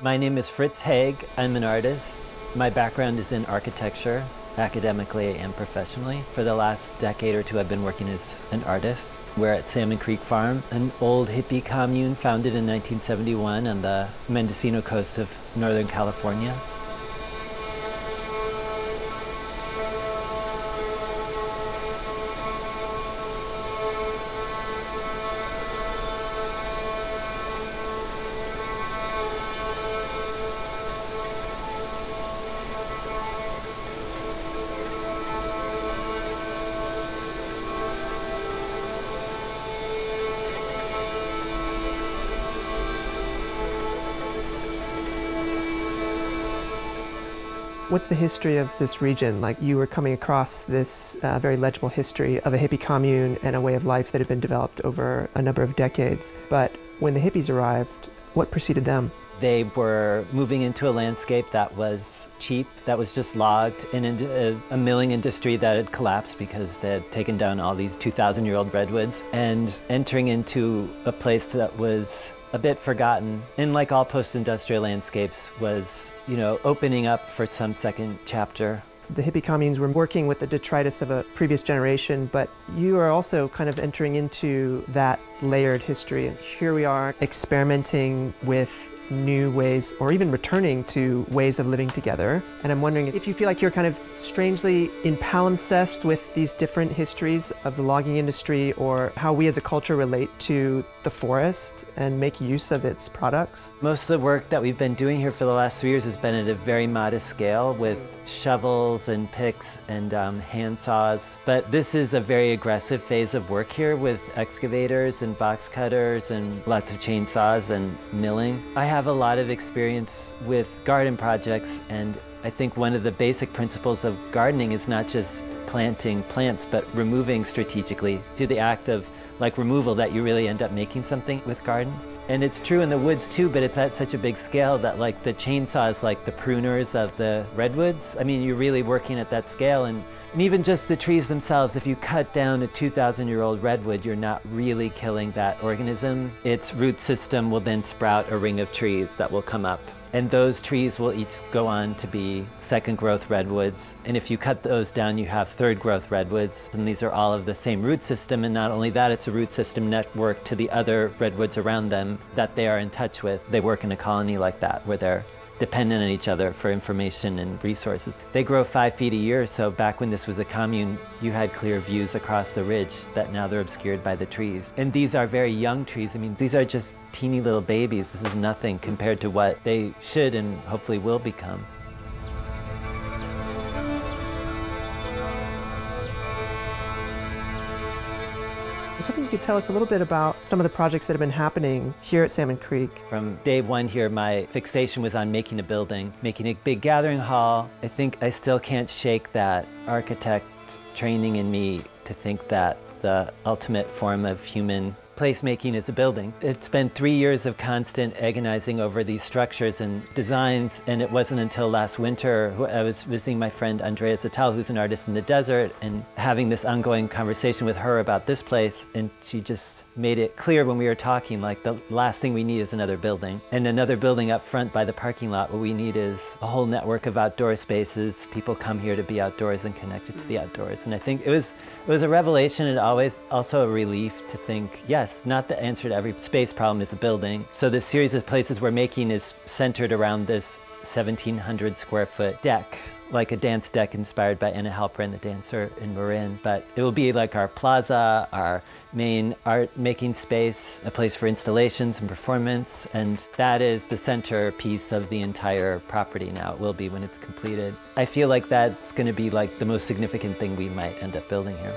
My name is Fritz Haeg. I'm an artist. My background is in architecture, academically and professionally. For the last decade or two, I've been working as an artist. We're at Salmon Creek Farm, an old hippie commune founded in 1971 on the Mendocino coast of Northern California. What's the history of this region? Like, you were coming across this very legible history of a hippie commune and a way of life that had been developed over a number of decades. But when the hippies arrived, what preceded them? They were moving into a landscape that was cheap, that was just logged, and into a milling industry that had collapsed because they had taken down all these 2,000-year-old redwoods, and entering into a place that was a bit forgotten, and like all post-industrial landscapes was, opening up for some second chapter. The hippie communes were working with the detritus of a previous generation, but you are also kind of entering into that layered history. And here we are experimenting with new ways, or even returning to ways of living together. And I'm wondering if you feel like you're kind of strangely in palimpsest with these different histories of the logging industry, or how we as a culture relate to the forest and make use of its products. Most of the work that we've been doing here for the last 3 years has been at a very modest scale with shovels and picks and hand saws. But this is a very aggressive phase of work here with excavators and box cutters and lots of chainsaws and milling. I have a lot of experience with garden projects, and I think one of the basic principles of gardening is not just planting plants, but removing strategically. Through the act of removal that you really end up making something with gardens. And it's true in the woods too, but it's at such a big scale that the chainsaws, like the pruners of the redwoods, you're really working at that scale. And even just the trees themselves, if you cut down a 2,000-year-old redwood, you're not really killing that organism. Its root system will then sprout a ring of trees that will come up. And those trees will each go on to be second growth redwoods. And if you cut those down, you have third growth redwoods. And these are all of the same root system. And not only that, it's a root system network to the other redwoods around them that they are in touch with. They work in a colony like that, where they're dependent on each other for information and resources. They grow 5 feet a year, so back when this was a commune, you had clear views across the ridge that now they're obscured by the trees. And these are very young trees. These are just teeny little babies. This is nothing compared to what they should and hopefully will become. I was hoping you could tell us a little bit about some of the projects that have been happening here at Salmon Creek. From day one here, my fixation was on making a building, making a big gathering hall. I think I still can't shake that architect training in me to think that the ultimate form of human placemaking is a building. It's been 3 years of constant agonizing over these structures and designs, and it wasn't until last winter I was visiting my friend Andrea Zatal, who's an artist in the desert, and having this ongoing conversation with her about this place, and she just made it clear when we were talking, the last thing we need is another building. And another building up front by the parking lot. What we need is a whole network of outdoor spaces. People come here to be outdoors and connected to the outdoors. And I think it was a revelation, and always also a relief to think, yes, not the answer to every space problem is a building. So this series of places we're making is centered around this 1,700 square foot deck, like a dance deck inspired by Anna Halpern, the dancer in Marin. But it will be like our plaza, our main art making space, a place for installations and performance, and that is the centerpiece of the entire property now. It will be when it's completed. I feel like that's going to be the most significant thing we might end up building here.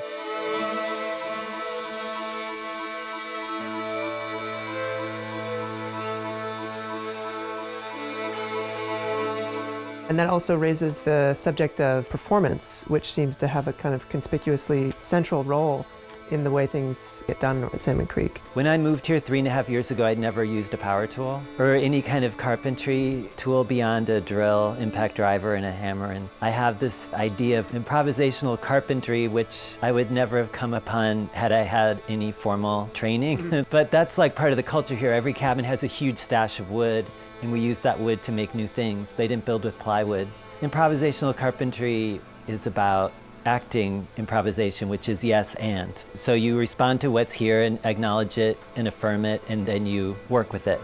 And that also raises the subject of performance, which seems to have a kind of conspicuously central role in the way things get done at Salmon Creek. When I moved here 3.5 years ago, I'd never used a power tool or any kind of carpentry tool beyond a drill, impact driver, and a hammer. And I have this idea of improvisational carpentry, which I would never have come upon had I had any formal training. But that's like part of the culture here. Every cabin has a huge stash of wood, and we use that wood to make new things. They didn't build with plywood. Improvisational carpentry is about acting improvisation, which is yes and. So you respond to what's here and acknowledge it and affirm it, and then you work with it.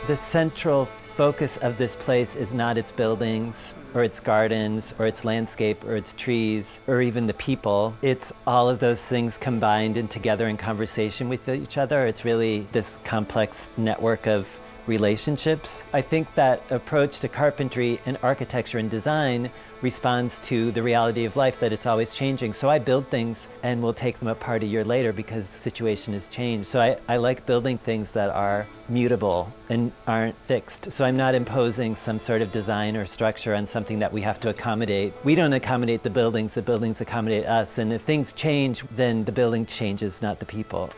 The central focus of this place is not its buildings or its gardens or its landscape or its trees or even the people. It's all of those things combined and together in conversation with each other. It's really this complex network of relationships. I think that approach to carpentry and architecture and design responds to the reality of life, that it's always changing. So I build things and we'll take them apart a year later because the situation has changed. So I like building things that are mutable and aren't fixed. So I'm not imposing some sort of design or structure on something that we have to accommodate. We don't accommodate the buildings accommodate us. And if things change, then the building changes, not the people.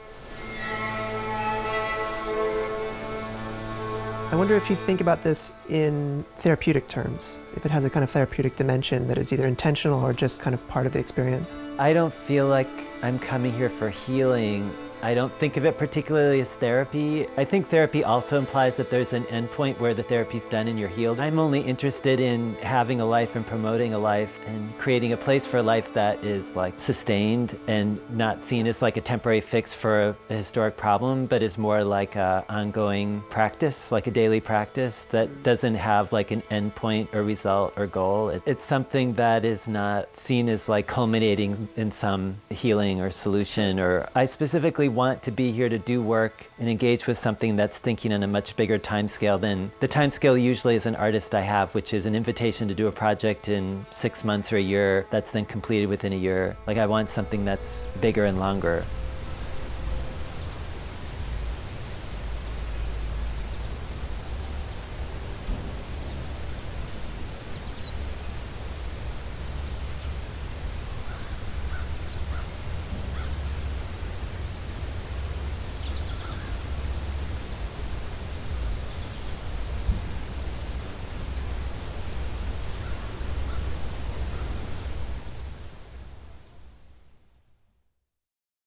I wonder if you think about this in therapeutic terms, if it has a kind of therapeutic dimension that is either intentional or just kind of part of the experience. I don't feel like I'm coming here for healing. I don't think of it particularly as therapy. I think therapy also implies that there's an endpoint where the therapy's done and you're healed. I'm only interested in having a life and promoting a life and creating a place for a life that is like sustained and not seen as like a temporary fix for a historic problem, but is more like a ongoing practice, like a daily practice that doesn't have like an endpoint or result or goal. It's something that is not seen as like culminating in some healing or solution. Or I specifically want to be here to do work and engage with something that's thinking on a much bigger time scale than the time scale usually as an artist I have, which is an invitation to do a project in 6 months or a year that's then completed within a year. Like I want something that's bigger and longer.